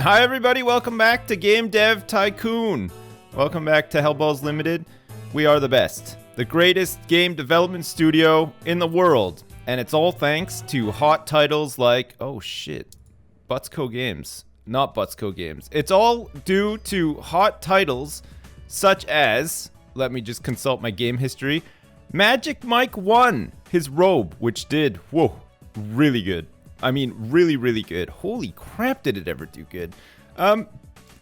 Hi everybody, welcome back to Game Dev Tycoon. Welcome back to Hellballs Limited. We are the best, the greatest game development studio in the world. And it's all thanks to hot titles like, oh shit, Butzco Games. Not Butzco Games. It's all due to hot titles such as, let me just consult my game history, Magic Mike 1, his robe, which did, whoa, really good. I mean, really, really good. Holy crap, did it ever do good.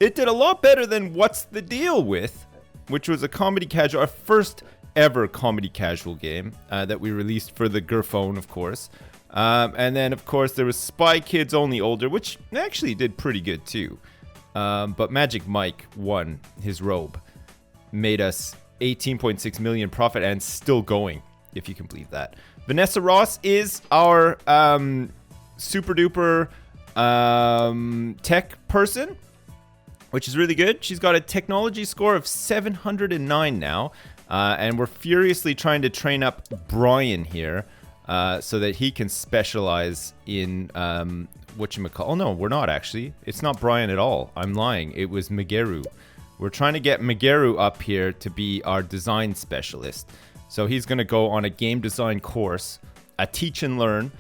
It did a lot better than What's the Deal With, which was a comedy casual, our first ever comedy casual game that we released for the Gerphone, of course. And then, of course, there was Spy Kids Only Older, which actually did pretty good too. But Magic Mike won his robe, made us 18.6 million profit and still going, if you can believe that. Vanessa Ross is our super duper tech person, which is really good. She's got a technology score of 709 now, and we're furiously trying to train up Brian here so that he can specialize in whatchamacallit. Oh no, we're not actually. It's not Brian at all. I'm lying. It was Mageru. We're trying to get Mageru up here to be our design specialist. So he's going to go on a game design course, a teach and learn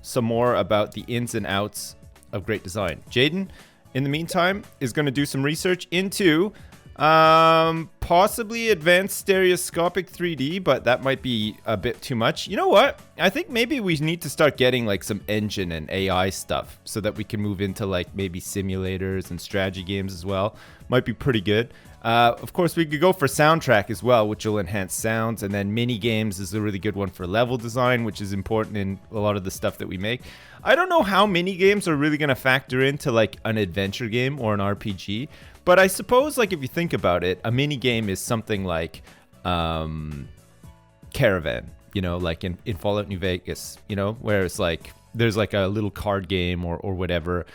some more about the ins and outs of great design. Jaden, in the meantime, is going to do some research into possibly advanced stereoscopic 3D, but that might be a bit too much. You know what? I think maybe we need to start getting like some engine and AI stuff so that we can move into like maybe simulators and strategy games as well. Might be pretty good. Of course, we could go for soundtrack as well, which will enhance sounds. And then mini games is a really good one for level design, which is important in a lot of the stuff that we make. I don't know how mini games are really going to factor into like an adventure game or an RPG. But I suppose, like, if you think about it, a mini game is something like Caravan, you know, like in Fallout New Vegas, you know, where it's like there's like a little card game or whatever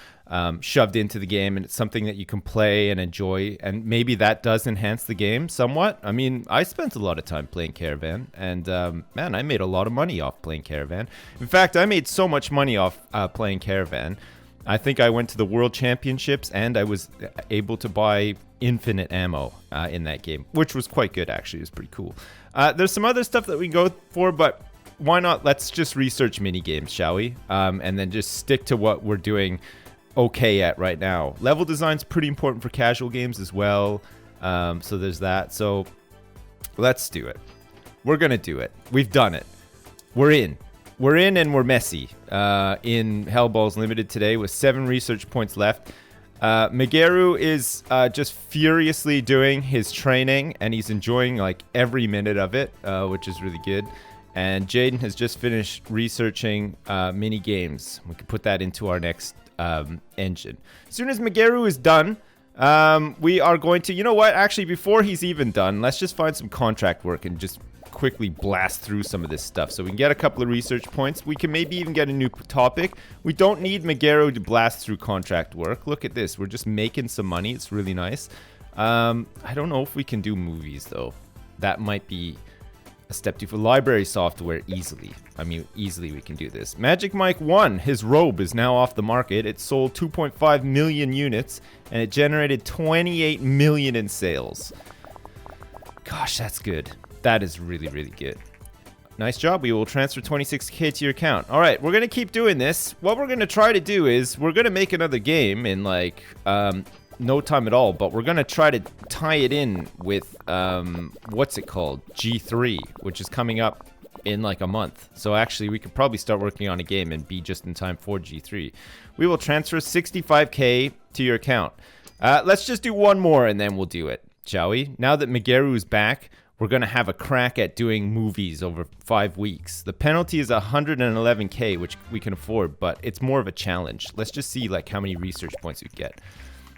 shoved into the game, and it's something that you can play and enjoy, and maybe that does enhance the game somewhat. I mean, I spent a lot of time playing Caravan, and man, I made a lot of money off playing Caravan. In fact, I made so much money off playing Caravan. I think I went to the World Championships, and I was able to buy infinite ammo in that game, which was quite good, actually. It was pretty cool. There's some other stuff that we can go for, but why not? Let's just research mini games, shall we? And then just stick to what we're doing okay at right now. Level design's pretty important for casual games as well. So there's that. So let's do it. We're going to do it. We've done it. We're in. We're in and we're messy in Hellballs Limited today with 7 research points left. Mageru is just furiously doing his training, and he's enjoying like every minute of it, which is really good. And Jaden has just finished researching mini games. We can put that into our next engine. As soon as Mageru is done, we are going to, you know what, actually before he's even done, let's just find some contract work and just quickly blast through some of this stuff so we can get a couple of research points. We can maybe even get a new topic. We don't need Mageru to blast through contract work. Look at this. We're just making some money. It's really nice. I don't know if we can do movies though. That might be a step too for library software easily. I mean, easily we can do this. Magic Mike 1, his robe is now off the market. It sold 2.5 million units and it generated 28 million in sales. Gosh, that's good. That is really, really good. Nice job. We will transfer 26k to your account. All right, we're going to keep doing this. What we're going to try to do is we're going to make another game in like no time at all, but we're going to try to tie it in with what's it called? G3, which is coming up in like a month. So actually, we could probably start working on a game and be just in time for G3. We will transfer 65k to your account. Let's just do one more and then we'll do it, shall we? Now that Mageru is back, we're going to have a crack at doing movies over 5 weeks. The penalty is 111k, which we can afford, but it's more of a challenge. Let's just see like how many research points we get.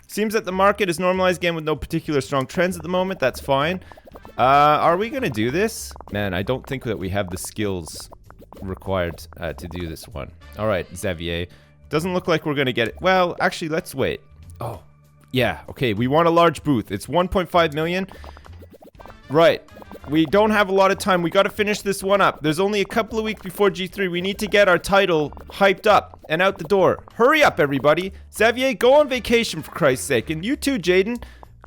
Seems that the market is normalized again with no particular strong trends at the moment. That's fine. Are we going to do this? Man, I don't think that we have the skills required to do this one. All right, Xavier. Doesn't look like we're going to get it. Well, actually, let's wait. Oh, yeah. Okay, we want a large booth. It's 1.5 million. Right. We don't have a lot of time. We got to finish this one up. There's only a couple of weeks before G3. We need to get our title hyped up and out the door. Hurry up, everybody. Xavier, go on vacation, for Christ's sake. And you too, Jaden.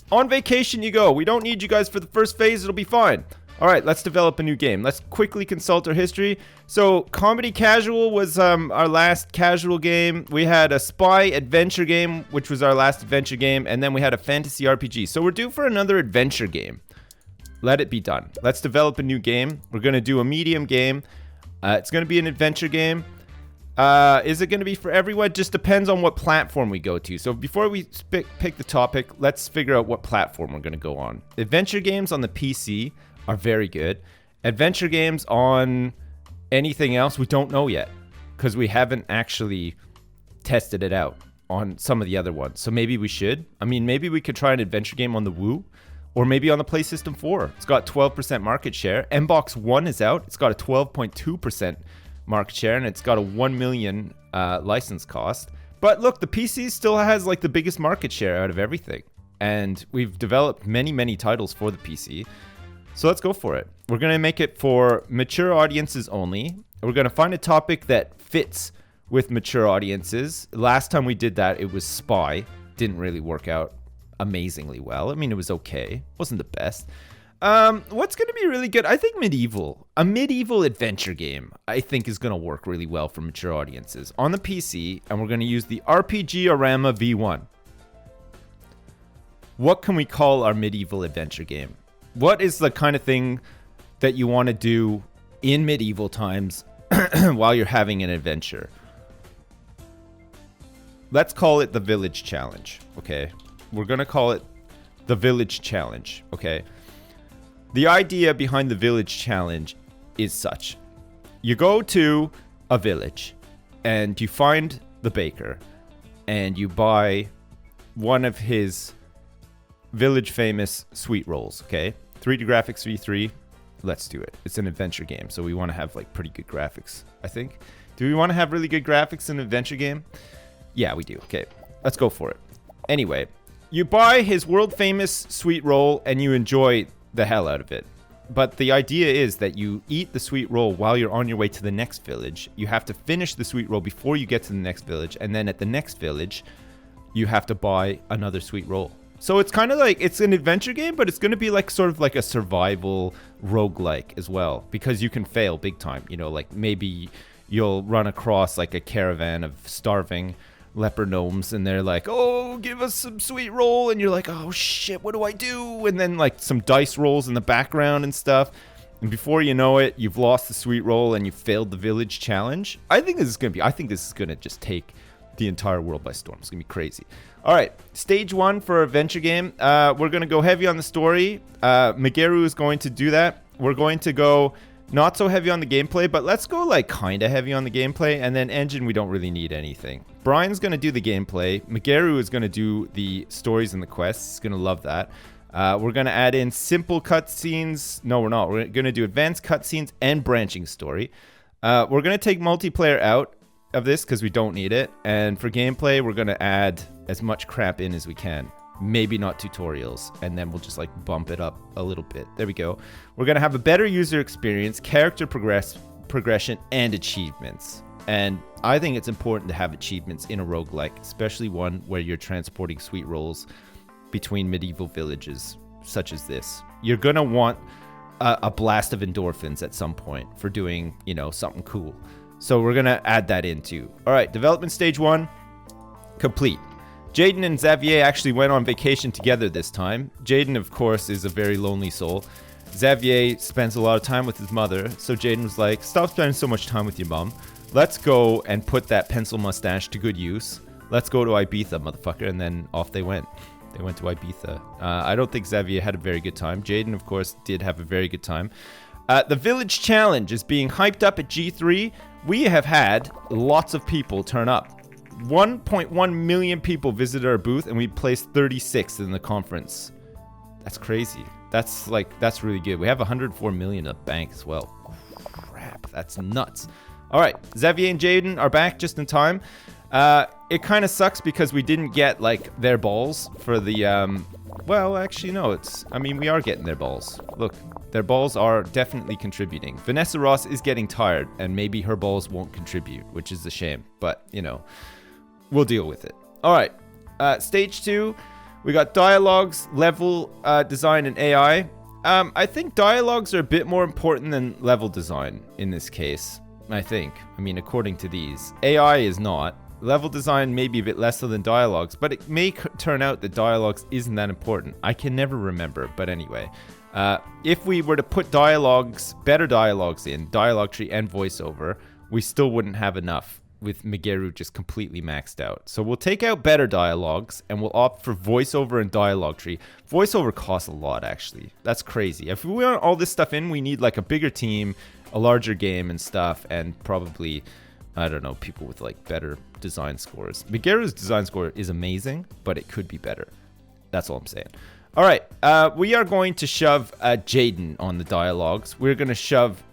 On vacation you go. We don't need you guys for the first phase. It'll be fine. All right, let's develop a new game. Let's quickly consult our history. So, Comedy Casual was our last casual game. We had a spy adventure game, which was our last adventure game. And then we had a fantasy RPG. So, we're due for another adventure game. Let it be done. Let's develop a new game. We're going to do a medium game. It's going to be an adventure game. Is it going to be for everyone? Just depends on what platform we go to. So before we pick the topic, let's figure out what platform we're going to go on. Adventure games on the PC are very good. Adventure games on anything else, we don't know yet. Because we haven't actually tested it out on some of the other ones. So maybe we should. I mean, maybe we could try an adventure game on the Wii. Or maybe on the PlayStation 4. It's got 12% market share. Mbox One is out. It's got a 12.2% market share. And it's got a 1 million license cost. But look, the PC still has like the biggest market share out of everything. And we've developed many, many titles for the PC. So let's go for it. We're going to make it for mature audiences only. We're going to find a topic that fits with mature audiences. Last time we did that, it was Spy. Didn't really work out amazingly well. I mean, it was okay. Wasn't the best. What's going to be really good? I think medieval. A medieval adventure game, I think, is going to work really well for mature audiences on the PC, and we're going to use the RPG-orama V1. What can we call our medieval adventure game? What is the kind of thing that you want to do in medieval times while you're having an adventure? Let's call it the Village Challenge, okay? We're going to call it the Village Challenge, okay? The idea behind the Village Challenge is such. You go to a village and you find the baker and you buy one of his village famous sweet rolls, okay? 3D graphics V3. Let's do it. It's an adventure game, so we want to have like pretty good graphics, I think. Do we want to have really good graphics in an adventure game? Yeah, we do. Okay, let's go for it. Anyway, you buy his world famous sweet roll and you enjoy the hell out of it. But the idea is that you eat the sweet roll while you're on your way to the next village. You have to finish the sweet roll before you get to the next village. And then at the next village, you have to buy another sweet roll. So it's kind of like, it's an adventure game, but it's going to be like sort of like a survival roguelike as well. Because you can fail big time. You know, like maybe you'll run across like a caravan of starving leper gnomes and they're like, oh, give us some sweet roll, and you're like, oh shit, what do I do? And then like some dice rolls in the background and stuff, and before you know it, you've lost the sweet roll and you failed the village challenge. I think this is gonna just take the entire world by storm. It's gonna be crazy. All right, stage one for adventure game. We're gonna go heavy on the story. Mageru is going to do that. We're going to go not so heavy on the gameplay, but let's go like kind of heavy on the gameplay, and then engine, we don't really need anything. Brian's going to do the gameplay. Mageru is going to do the stories and the quests. He's going to love that. We're going to add in simple cutscenes. No, we're not. We're going to do advanced cutscenes and branching story. We're going to take multiplayer out of this because we don't need it. And for gameplay, we're going to add as much crap in as we can. Maybe not tutorials, and then we'll just like bump it up a little bit. There we go. We're gonna have a better user experience, character progression, and achievements. And I think it's important to have achievements in a roguelike, especially one where you're transporting sweet rolls between medieval villages such as this. You're gonna want a blast of endorphins at some point for doing, you know, something cool. So we're gonna add that in too. All right, development stage 1 complete. Jaden and Xavier actually went on vacation together this time. Jaden, of course, is a very lonely soul. Xavier spends a lot of time with his mother, so Jaden was like, stop spending so much time with your mom. Let's go and put that pencil mustache to good use. Let's go to Ibiza, motherfucker. And then off they went. They went to Ibiza. I don't think Xavier had a very good time. Jaden, of course, did have a very good time. The Village Challenge is being hyped up at G3. We have had lots of people turn up. 1.1 million people visited our booth, and we placed 36th in the conference. That's crazy. That's really good. We have 104 million in the bank as well. Crap, that's nuts. All right, Xavier and Jaden are back just in time. It kind of sucks because we didn't get like their balls for the well, actually no, we are getting their balls. Look, Their balls are definitely contributing. Vanessa Ross is getting tired, and maybe her balls won't contribute, which is a shame. But, you know, we'll deal with it. All right. Stage 2, we got dialogues, level design, and AI. I think dialogues are a bit more important than level design in this case, I think. I mean, according to these. AI is not. Level design may be a bit less so than dialogues, but it may turn out that dialogues isn't that important. I can never remember, but anyway. If we were to put dialogues, better dialogues in, dialogue tree and voiceover, we still wouldn't have enough with Migeru just completely maxed out. So we'll take out better dialogues and we'll opt for voiceover and dialogue tree. Voiceover costs a lot, actually. That's crazy. If we want all this stuff in, we need like a bigger team, a larger game and stuff, and probably, I don't know, people with like better design scores. Migeru's design score is amazing, but it could be better. That's all I'm saying. All right, we are going to shove Jaden on the dialogues. We're going to shove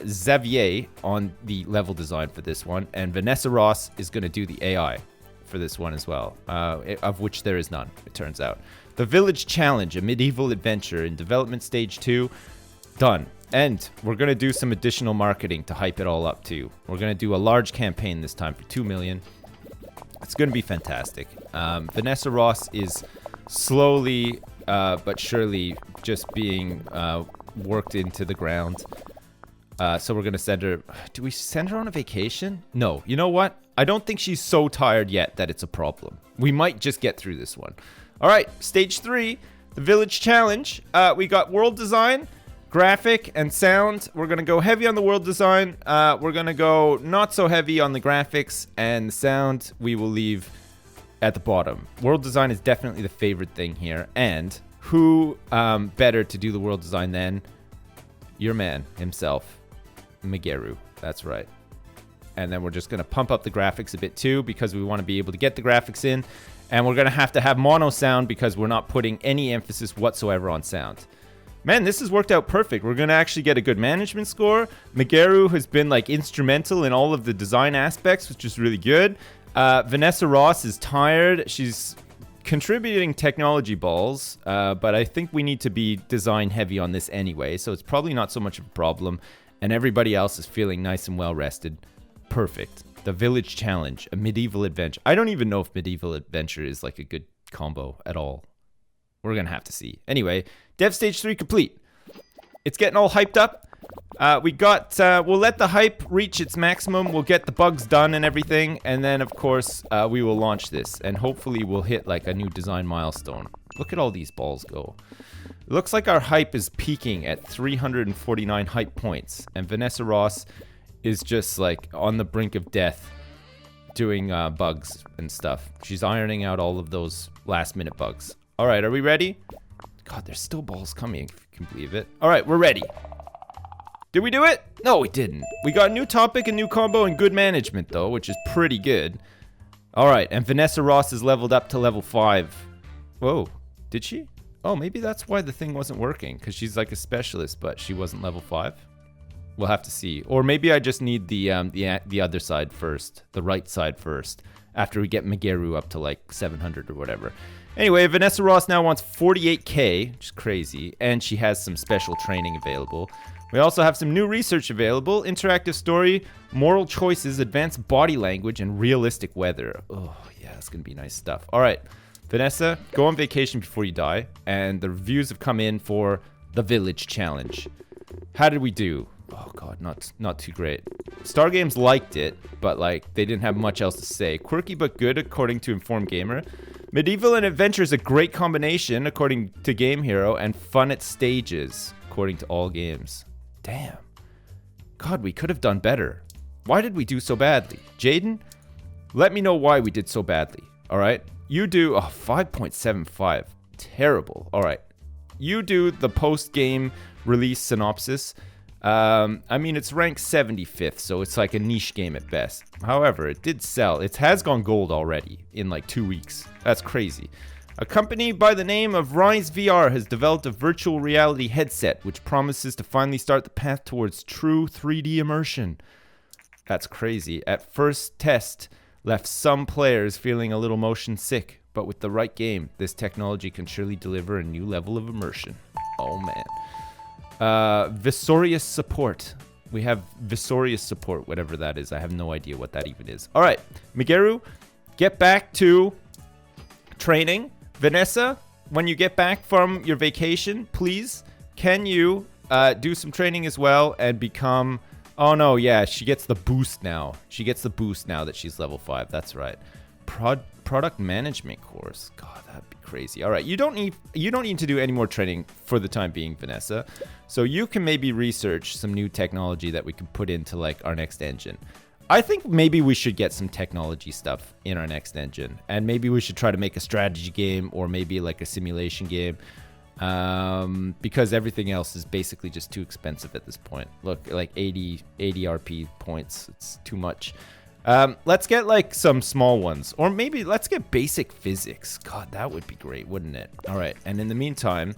Xavier on the level design for this one. And Vanessa Ross is going to do the AI for this one as well, of which there is none, it turns out. The Village Challenge, a medieval adventure in development stage 2, done. And we're going to do some additional marketing to hype it all up too. We're going to do a large campaign this time for 2 million. It's going to be fantastic. Vanessa Ross is slowly but surely just being worked into the ground. So we're going to send her... Do we send her on a vacation? No. You know what? I don't think she's so tired yet that it's a problem. We might just get through this one. All right. Stage 3. The Village Challenge. We got world design, graphic, and sound. We're going to go heavy on the world design. We're going to go not so heavy on the graphics. And the sound we will leave at the bottom. World design is definitely the favorite thing here. And who better to do the world design than your man himself, Migeru. That's right. And then we're just going to pump up the graphics a bit too, because we want to be able to get the graphics in. And we're going to have mono sound because we're not putting any emphasis whatsoever on sound. Man, this has worked out perfect. We're going to actually get a good management score. Migeru has been like instrumental in all of the design aspects, which is really good. Vanessa Ross is tired. She's contributing technology balls, but I think we need to be design heavy on this anyway, so it's probably not so much of a problem. And everybody else is feeling nice and well rested. Perfect. The Village Challenge, a medieval adventure. I don't even know if medieval adventure is like a good combo at all. We're going to have to see. Anyway, Dev Stage 3 complete. It's getting all hyped up. We'll let the hype reach its maximum. We'll get the bugs done and everything. And then, of course, we will launch this. And hopefully we'll hit like a new design milestone. Look at all these balls go. It looks like our hype is peaking at 349 hype points. And Vanessa Ross is just like on the brink of death doing bugs and stuff. She's ironing out all of those last minute bugs. All right, are we ready? God, there's still balls coming, if you can believe it. All right, we're ready. Did we do it? No, we didn't. We got a new topic, a new combo, and good management, though, which is pretty good. All right, and Vanessa Ross is leveled up to level 5. Whoa, did she? Oh, maybe that's why the thing wasn't working, because she's like a specialist, but she wasn't level 5. We'll have to see. Or maybe I just need the other side first, the right side first, after we get Migeru up to like 700 or whatever. Anyway, Vanessa Ross now wants 48k, which is crazy, and she has some special training available. We also have some new research available, interactive story, moral choices, advanced body language, and realistic weather. Oh, yeah, that's going to be nice stuff. All right, Vanessa, go on vacation before you die. And the reviews have come in for the Village Challenge. How did we do? Oh, God, not too great. Star Games liked it, but, like, they didn't have much else to say. Quirky but good, according to Informed Gamer. Medieval and adventure is a great combination, according to Game Hero, and fun at stages, according to All Games. Damn. God, we could have done better. Why did we do so badly? Jaden, let me know why we did so badly. All right. You do 5.75. Terrible. All right. You do the post-game release synopsis. I mean, it's ranked 75th, so it's like a niche game at best. However, it did sell. It has gone gold already in like 2 weeks. That's crazy. A company by the name of Rise VR has developed a virtual reality headset which promises to finally start the path towards true 3D immersion. That's crazy. At first test left some players feeling a little motion sick, but with the right game, this technology can surely deliver a new level of immersion. Oh man. Visorious support. We have Visorious support, whatever that is. I have no idea what that even is. All right, Migeru, get back to training. Vanessa, when you get back from your vacation, please, can you do some training as well and become... Oh, no, yeah, she gets the boost now. She gets the boost now that she's level 5. That's right. Product management course. God, that'd be crazy. All right, you don't need to do any more training for the time being, Vanessa. So you can maybe research some new technology that we could put into like our next engine. I think maybe we should get some technology stuff in our next engine, and maybe we should try to make a strategy game or maybe like a simulation game, because everything else is basically just too expensive at this point. Look, like 80 RP points. It's too much. Let's get like some small ones, or maybe let's get basic physics. God, that would be great, wouldn't it? All right, and in the meantime,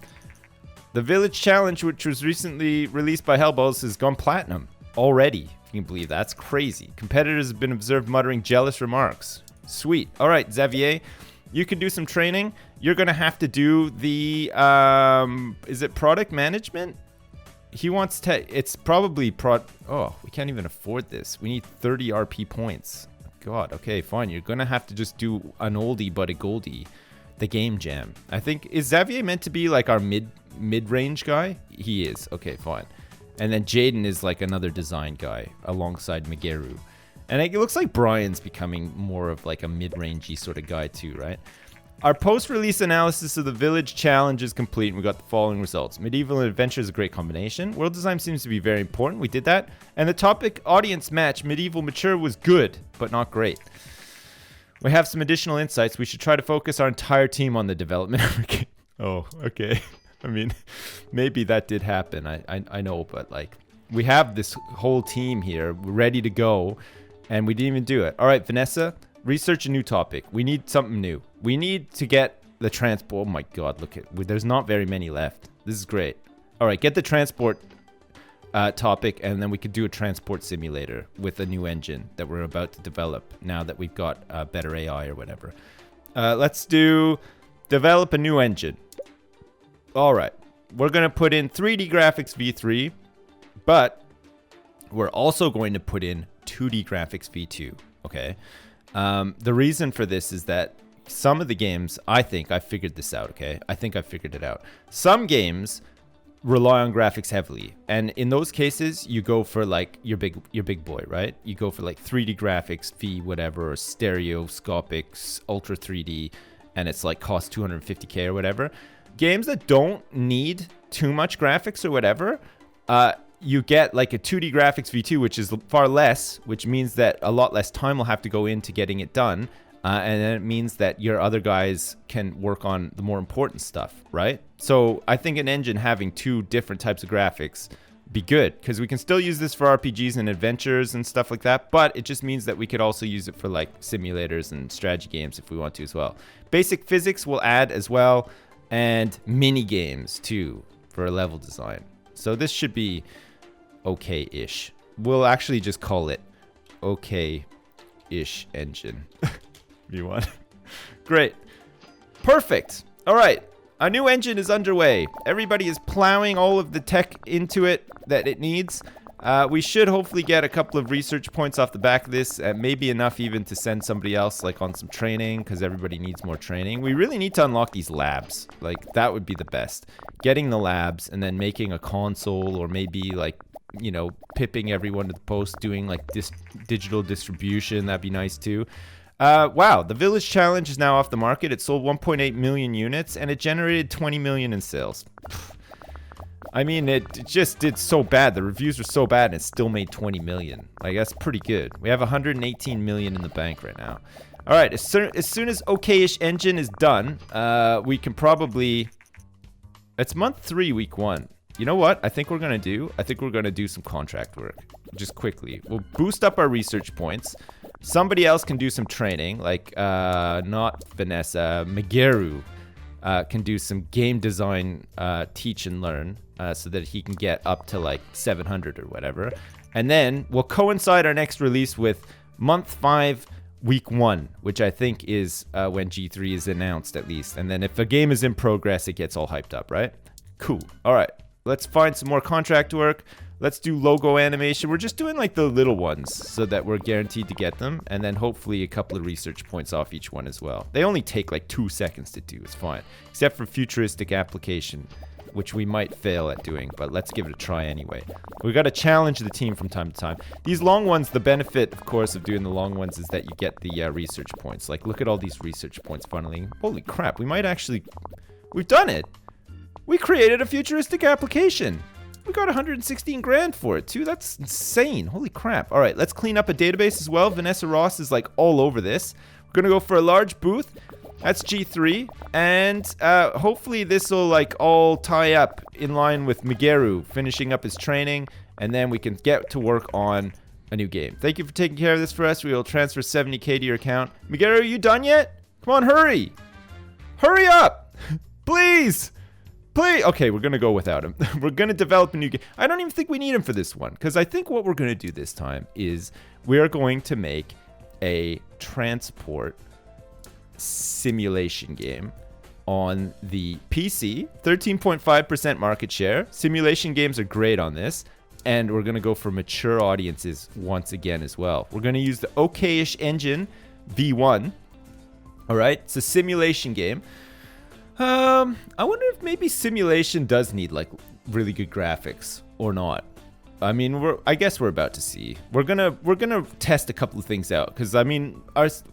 the Village Challenge, which was recently released by Hellballs, has gone platinum already. If you can believe that. That's crazy. Competitors have been observed muttering jealous remarks. Sweet. All right, Xavier, you can do some training. You're gonna have to do the is it product management? He wants to. It's probably Oh, we can't even afford this. We need 30 RP points. God. Okay, fine. You're gonna have to just do an oldie but a goldie. The game jam. I think, is Xavier meant to be like our mid-range guy? He is. Okay, fine. And then Jaden is like another design guy alongside Migeru. And it looks like Brian's becoming more of like a mid-rangey sort of guy too, right? Our post-release analysis of the Village Challenge is complete, and we got the following results. Medieval and adventure is a great combination. World design seems to be very important. We did that. And the topic audience match, Medieval Mature, was good, but not great. We have some additional insights. We should try to focus our entire team on the development of our game. Oh, okay. I mean, maybe that did happen. I know, but like, we have this whole team here ready to go, and we didn't even do it. All right, Vanessa, research a new topic. We need something new. We need to get the transport. Oh my God, look at, there's not very many left. This is great. All right, get the transport topic, and then we could do a transport simulator with a new engine that we're about to develop now that we've got better AI or whatever. Let's develop a new engine. All right, we're going to put in 3D graphics v3, but we're also going to put in 2D graphics v2, okay? The reason for this is that some of the games, I think I figured this out, okay? I think I figured it out. Some games rely on graphics heavily, and in those cases, you go for like your big boy, right? You go for like 3D graphics, V whatever, or stereoscopic, ultra 3D, and it's like cost 250k or whatever. Games that don't need too much graphics or whatever, you get like a 2D graphics V2, which is far less, which means that a lot less time will have to go into getting it done. And then it means that your other guys can work on the more important stuff, right? So I think an engine having two different types of graphics be good, because we can still use this for RPGs and adventures and stuff like that, but it just means that we could also use it for like simulators and strategy games if we want to as well. Basic physics will add as well, and mini games too for level design. So this should be okay-ish. We'll actually just call it okay-ish engine. You want? Great. Perfect. All right. A new engine is underway. Everybody is plowing all of the tech into it that it needs. We should hopefully get a couple of research points off the back of this, maybe enough even to send somebody else like on some training, because everybody needs more training. We really need to unlock these labs. Like, that would be the best. Getting the labs and then making a console, or maybe like, you know, pipping everyone to the post, doing like digital distribution. That'd be nice too. Wow, the Village Challenge is now off the market. It sold 1.8 million units, and it generated 20 million in sales. I mean, it just did so bad. The reviews were so bad, and it still made 20 million. Like, that's pretty good. We have 118 million in the bank right now. All right, as soon as okay-ish engine is done, we can probably... It's month 3, week 1. You know what I think we're going to do? I think we're going to do some contract work. Just quickly. We'll boost up our research points. Somebody else can do some training, like not Vanessa, Migeru can do some game design teach and learn so that he can get up to like 700 or whatever. And then we'll coincide our next release with month 5, week 1, which I think is when G3 is announced at least. And then if a game is in progress, it gets all hyped up, right? Cool. All right. Let's find some more contract work. Let's do logo animation. We're just doing like the little ones so that we're guaranteed to get them. And then hopefully a couple of research points off each one as well. They only take like 2 seconds to do. It's fine. Except for futuristic application, which we might fail at doing, but let's give it a try anyway. We got to challenge the team from time to time. These long ones, the benefit, of course, of doing the long ones is that you get the research points. Like, look at all these research points funneling. Holy crap, we might actually... We've done it! We created a futuristic application! We got 116 grand for it, too. That's insane. Holy crap. All right, let's clean up a database as well. Vanessa Ross is, like, all over this. We're going to go for a large booth. That's G3. And hopefully this will, like, all tie up in line with Migeru finishing up his training. And then we can get to work on a new game. Thank you for taking care of this for us. We will transfer 70K to your account. Migeru, are you done yet? Come on, hurry. Hurry up. Please. Please. Okay, we're going to go without him. We're going to develop a new game. I don't even think we need him for this one. Because I think what we're going to do this time is we are going to make a transport simulation game on the PC. 13.5% market share. Simulation games are great on this. And we're going to go for mature audiences once again as well. We're going to use the OK-ish engine V1. All right, it's a simulation game. I wonder if maybe simulation does need like really good graphics or not. I mean, I guess we're about to see. We're gonna test a couple of things out because I mean,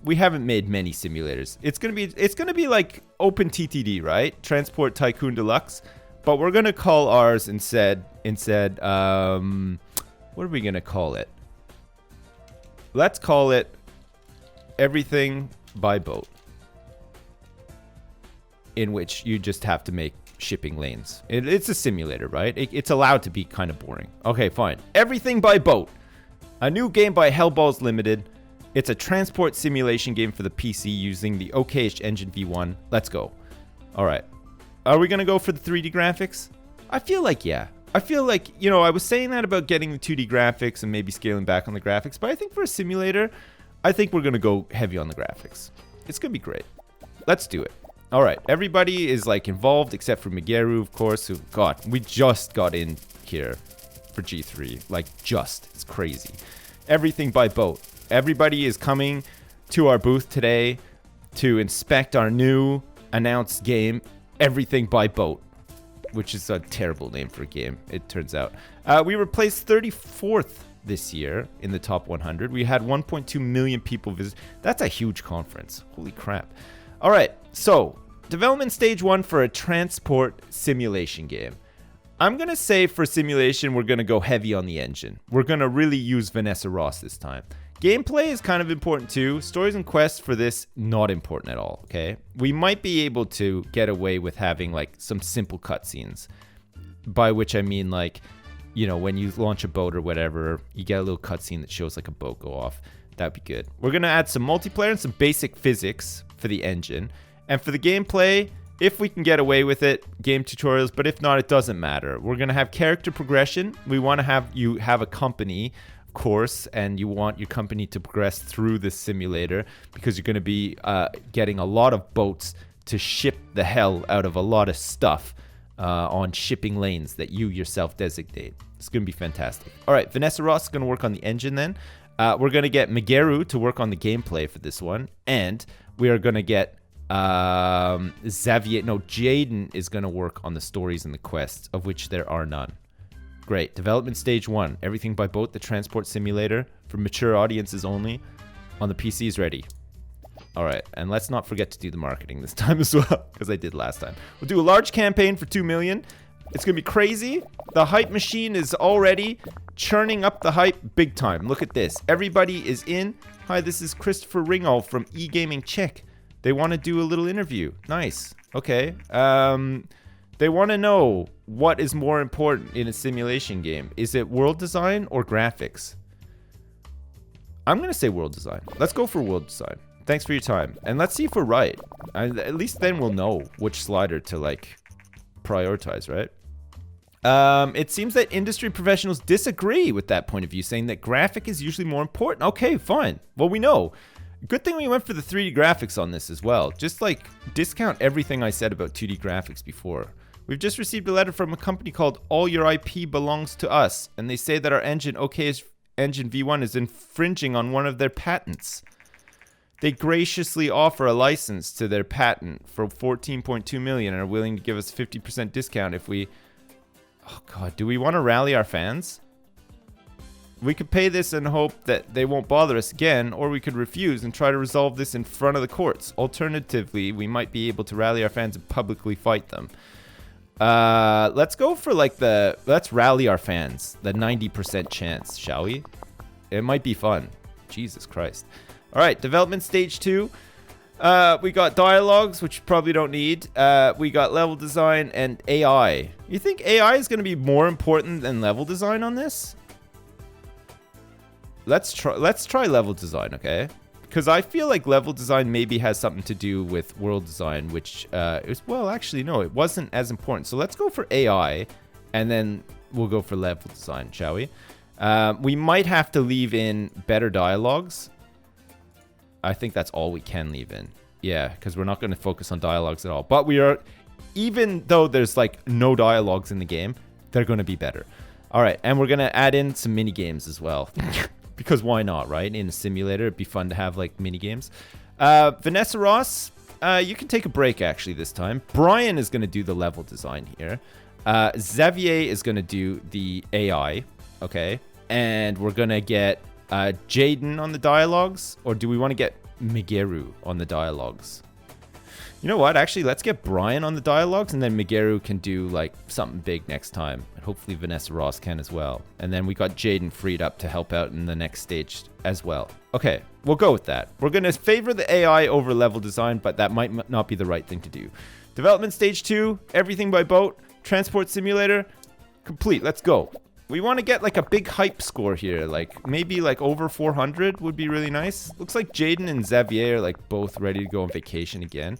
we haven't made many simulators. It's gonna be like OpenTTD, right? Transport Tycoon Deluxe, but we're gonna call ours instead. What are we gonna call it? Let's call it Everything by Boat. In which you just have to make shipping lanes. It's a simulator, right? It's allowed to be kind of boring. Okay, fine. Everything by Boat. A new game by Hellballs Limited. It's a transport simulation game for the PC using the OK-ish engine V1. Let's go. All right. Are we going to go for the 3D graphics? I feel like, yeah. I feel like, you know, I was saying that about getting the 2D graphics and maybe scaling back on the graphics, but I think for a simulator, I think we're going to go heavy on the graphics. It's going to be great. Let's do it. All right, everybody is like involved except for Migeru, of course, who, God, we just got in here for G3. Like, just. It's crazy. Everything by Boat. Everybody is coming to our booth today to inspect our new announced game, Everything by Boat, which is a terrible name for a game, it turns out. We were placed 34th this year in the top 100. We had 1.2 million people visit. That's a huge conference. Holy crap. All right, so development stage 1 for a transport simulation game. I'm going to say for simulation, we're going to go heavy on the engine. We're going to really use Vanessa Ross this time. Gameplay is kind of important too. Stories and quests for this, not important at all, okay? We might be able to get away with having like some simple cutscenes. By which I mean like, you know, when you launch a boat or whatever, you get a little cutscene that shows like a boat go off. That'd be good. We're going to add some multiplayer and some basic physics for the engine. And for the gameplay, if we can get away with it, game tutorials, but if not, it doesn't matter. We're going to have character progression. We want to have you have a company, of course, and you want your company to progress through this simulator because you're going to be getting a lot of boats to ship the hell out of a lot of stuff on shipping lanes that you yourself designate. It's going to be fantastic. All right, Vanessa Ross is going to work on the engine then. We're going to get Migeru to work on the gameplay for this one. And we are going to get Jaden is going to work on the stories and the quests, of which there are none. Great. Development stage 1. Everything by Boat, the transport simulator for mature audiences only. On the PC is ready. All right. And let's not forget to do the marketing this time as well, because I did last time. We'll do a large campaign for 2 million. It's going to be crazy. The hype machine is already churning up the hype big time. Look at this. Everybody is in. Hi, this is Christopher Ringall from eGaming Czech. They want to do a little interview. Nice. Okay. They want to know what is more important in a simulation game. Is it world design or graphics? I'm going to say world design. Let's go for world design. Thanks for your time. And let's see if we're right. At least then we'll know which slider to like prioritize, right? It seems that industry professionals disagree with that point of view, saying that graphic is usually more important. Okay, fine. Well, we know. Good thing we went for the 3D graphics on this as well. Just like discount everything I said about 2D graphics before. We've just received a letter from a company called All Your IP Belongs to Us, and they say that our engine, Engine V1, is infringing on one of their patents. They graciously offer a license to their patent for 14.2 million and are willing to give us a 50% discount if we... Oh god, do we want to rally our fans? We could pay this and hope that they won't bother us again, or we could refuse and try to resolve this in front of the courts. Alternatively, we might be able to rally our fans and publicly fight them. Let's go for like let's rally our fans. The 90% chance, shall we? It might be fun. Jesus Christ. All right, development stage 2. We got dialogues, which you probably don't need. We got level design and AI. You think AI is going to be more important than level design on this? Let's try level design, okay? Because I feel like level design maybe has something to do with world design, which is, well, actually, no, it wasn't as important. So let's go for AI, and then we'll go for level design, shall we? We might have to leave in better dialogues. I think that's all we can leave in. Yeah, because we're not going to focus on dialogues at all. But we are, even though there's like no dialogues in the game, they're going to be better. All right, and we're going to add in some mini games as well. Because why not, right? In a simulator, it'd be fun to have like mini games. Vanessa Ross, you can take a break actually this time. Brian is going to do the level design here. Xavier is going to do the AI, okay? And we're going to get Jaden on the dialogues, or do we want to get Migeru on the dialogues? You know what? Actually, let's get Brian on the dialogues, and then Migeru can do like something big next time. And hopefully Vanessa Ross can as well. And then we got Jaden freed up to help out in the next stage as well. Okay, we'll go with that. We're going to favor the AI over level design, but that might not be the right thing to do. Development stage 2, everything by boat, transport simulator, complete. Let's go. We want to get like a big hype score here, like maybe like over 400 would be really nice. Looks like Jaden and Xavier are like both ready to go on vacation again.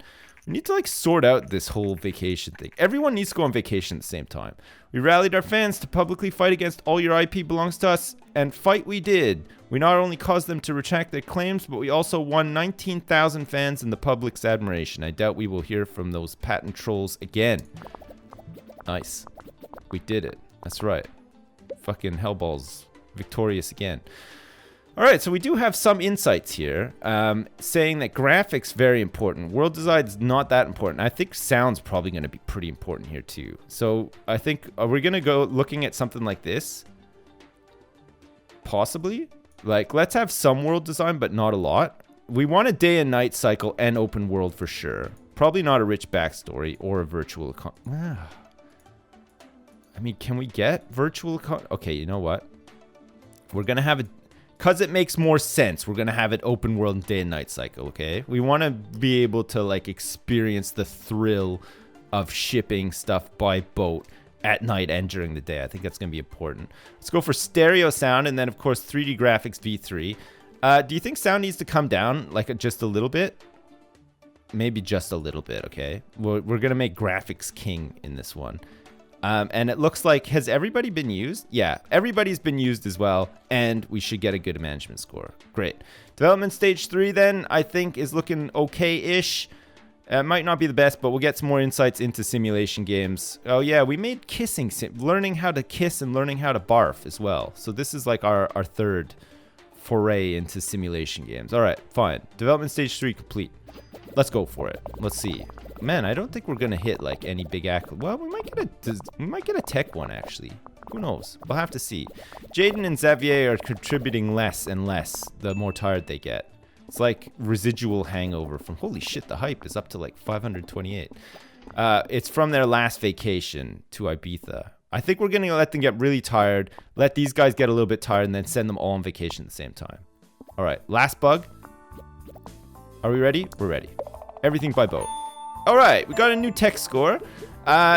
We need to like sort out this whole vacation thing. Everyone needs to go on vacation at the same time. We rallied our fans to publicly fight against All Your IP Belongs to Us, and fight we did. We not only caused them to retract their claims, but we also won 19,000 fans and the public's admiration. I doubt we will hear from those patent trolls again. Nice. We did it. That's right. Fucking Hellball's victorious again. All right, so we do have some insights here, saying that graphics very important. World design is not that important. I think sound's probably going to be pretty important here too. So I think, are we going to go looking at something like this? Possibly. Like, let's have some world design, but not a lot. We want a day and night cycle and open world for sure. Probably not a rich backstory or a virtual I mean, can we get virtual? Okay, you know what? We're going to have it, because it makes more sense. We're going to have it open world and day and night cycle, okay? We want to be able to, like, experience the thrill of shipping stuff by boat at night and during the day. I think that's going to be important. Let's go for stereo sound and then, of course, 3D graphics V3. Do you think sound needs to come down, like, just a little bit? Maybe just a little bit, okay? We're going to make graphics king in this one. And it looks like, has everybody been used? Yeah, everybody's been used as well, and we should get a good management score. Great. Development stage 3 then, I think, is looking okay-ish. It might not be the best, but we'll get some more insights into simulation games. Oh yeah, we made kissing, learning how to kiss and learning how to barf as well. So this is like our third foray into simulation games. All right, fine. Development stage 3 complete. Let's go for it. Let's see. Man, I don't think we're gonna hit like any big Well, we might get a tech one actually. Who knows? We'll have to see. Jaden and Xavier are contributing less and less the more tired they get. It's like residual hangover from, holy shit, the hype is up to like 528. It's from their last vacation to Ibiza. I think we're gonna let them get really tired, let these guys get a little bit tired, and then send them all on vacation at the same time. All right, last bug. Are we ready? We're ready. Everything by boat. All right, we got a new tech score.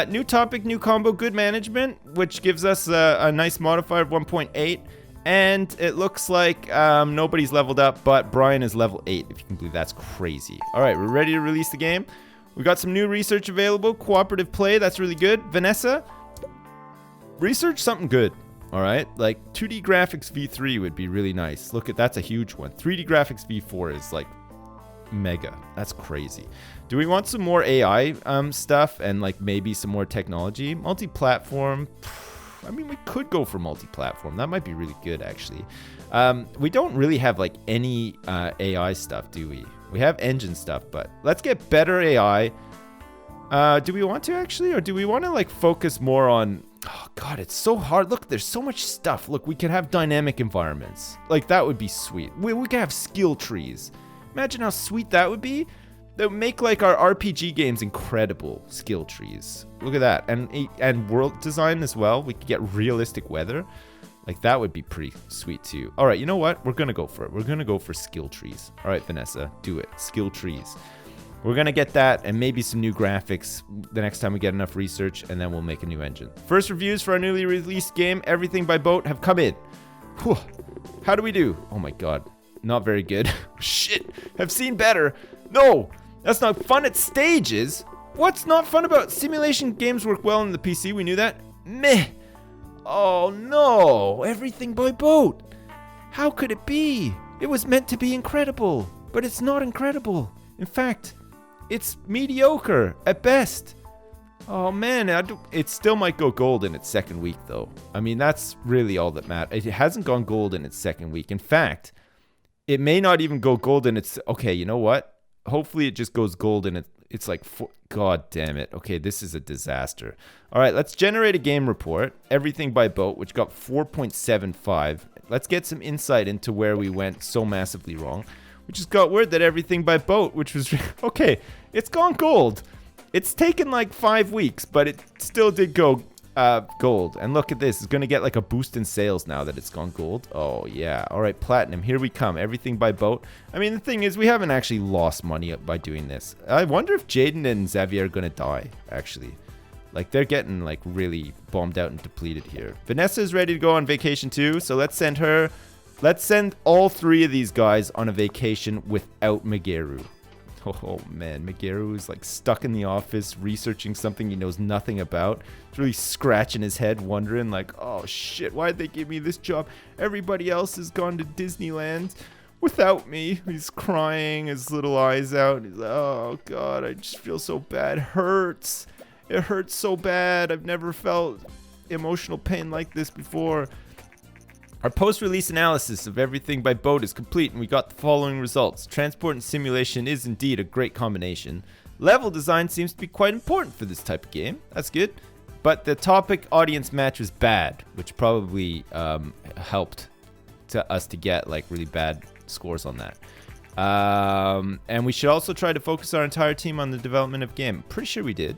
New topic, new combo, good management, which gives us a nice modifier of 1.8. And it looks like nobody's leveled up, but Brian is level 8, if you can believe that's crazy. All right, we're ready to release the game. We got some new research available. Cooperative play, that's really good. Vanessa, research something good. All right, like 2D graphics V3 would be really nice. Look at, that's a huge one. 3D graphics V4 is like mega. That's crazy. Do we want some more AI stuff and like maybe some more technology? Multi-platform. I mean, we could go for multi-platform. That might be really good, actually. We don't really have like any AI stuff, do we? We have engine stuff, but let's get better AI. Do we want to actually, or do we want to like focus more on? Oh God, it's so hard. Look, there's so much stuff. Look, we can have dynamic environments. Like that would be sweet. We can have skill trees. Imagine how sweet that would be. That would make like our RPG games incredible skill trees. Look at that, and world design as well. We could get realistic weather. Like that would be pretty sweet too. All right, you know what? We're gonna go for it. We're gonna go for skill trees. All right, Vanessa, do it. Skill trees. We're going to get that and maybe some new graphics the next time we get enough research, and then we'll make a new engine. First reviews for our newly released game, Everything by Boat, have come in. Whew. How do we do? Oh my God. Not very good. Shit. Have seen better. No, that's not fun at stages. What's not fun about simulation games work well on the PC? We knew that. Meh. Oh no. Everything by Boat. How could it be? It was meant to be incredible, but it's not incredible. In fact, it's mediocre at best. Oh man, it still might go gold in its second week though. I mean, that's really all that matters. It hasn't gone gold in its second week. In fact, it may not even go gold in its... Okay, you know what? Hopefully it just goes gold in it's like... God damn it. Okay, this is a disaster. All right, let's generate a game report. Everything by Boat, which got 4.75. Let's get some insight into where we went so massively wrong. We just got word that Everything by Boat, which was... Okay, it's gone gold. It's taken like 5 weeks, but it still did go gold. And look at this. It's going to get like a boost in sales now that it's gone gold. Oh, yeah. All right, platinum. Here we come. Everything by Boat. I mean, the thing is, we haven't actually lost money by doing this. I wonder if Jaden and Xavier are going to die, actually. Like, they're getting like really bombed out and depleted here. Vanessa is ready to go on vacation too, so let's send her... Let's send all 3 of these guys on a vacation without Megeru. Oh man, Megeru is like stuck in the office researching something he knows nothing about. He's really scratching his head wondering like, oh shit, why'd they give me this job? Everybody else has gone to Disneyland without me. He's crying his little eyes out. He's like, oh God, I just feel so bad. It hurts. It hurts so bad. I've never felt emotional pain like this before. Our post-release analysis of Everything by Boat is complete, and we got the following results. Transport and simulation is indeed a great combination. Level design seems to be quite important for this type of game. That's good. But the topic audience match was bad, which probably helped us to get like really bad scores on that. And we should also try to focus our entire team on the development of game. Pretty sure we did.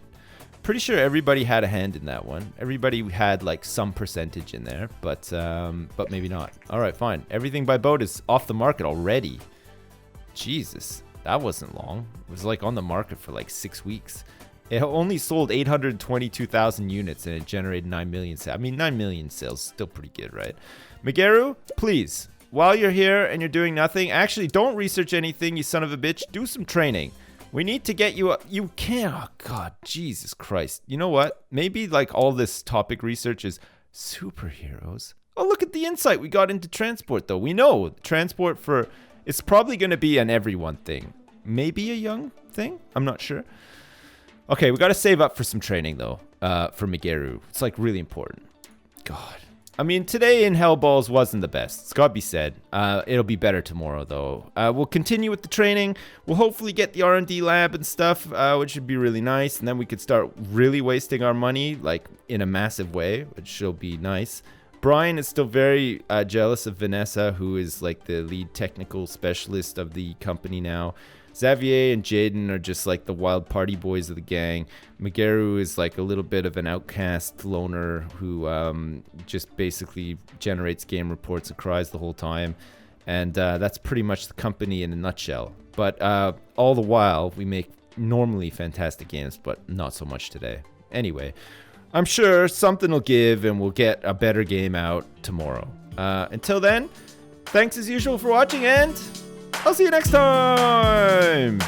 Pretty sure everybody had a hand in that one. Everybody had like some percentage in there, but maybe not. All right, fine. Everything by Boat is off the market already. Jesus, that wasn't long. It was like on the market for like 6 weeks. It only sold 822,000 units and it generated 9 million sales. I mean, 9 million sales is still pretty good, right? Megeru, please, while you're here and you're doing nothing, actually don't research anything, you son of a bitch. Do some training. We need to get you up. You can't. Oh, God. Jesus Christ. You know what? Maybe like all this topic research is superheroes. Oh, look at the insight we got into transport, though. We know transport for... It's probably going to be an everyone thing. Maybe a young thing? I'm not sure. Okay, we got to save up for some training, though, for Megeru. It's like really important. God. I mean, today in Hellballs wasn't the best. It's got to be said. It'll be better tomorrow, though. We'll continue with the training. We'll hopefully get the R&D lab and stuff, which would be really nice. And then we could start really wasting our money, like, in a massive way, which will be nice. Brian is still very jealous of Vanessa, who is, like, the lead technical specialist of the company now. Xavier and Jaden are just like the wild party boys of the gang. Megeru is like a little bit of an outcast loner who just basically generates game reports and cries the whole time. And that's pretty much the company in a nutshell. But all the while, we make normally fantastic games, but not so much today. Anyway, I'm sure something will give and we'll get a better game out tomorrow. Until then, thanks as usual for watching, and I'll see you next time!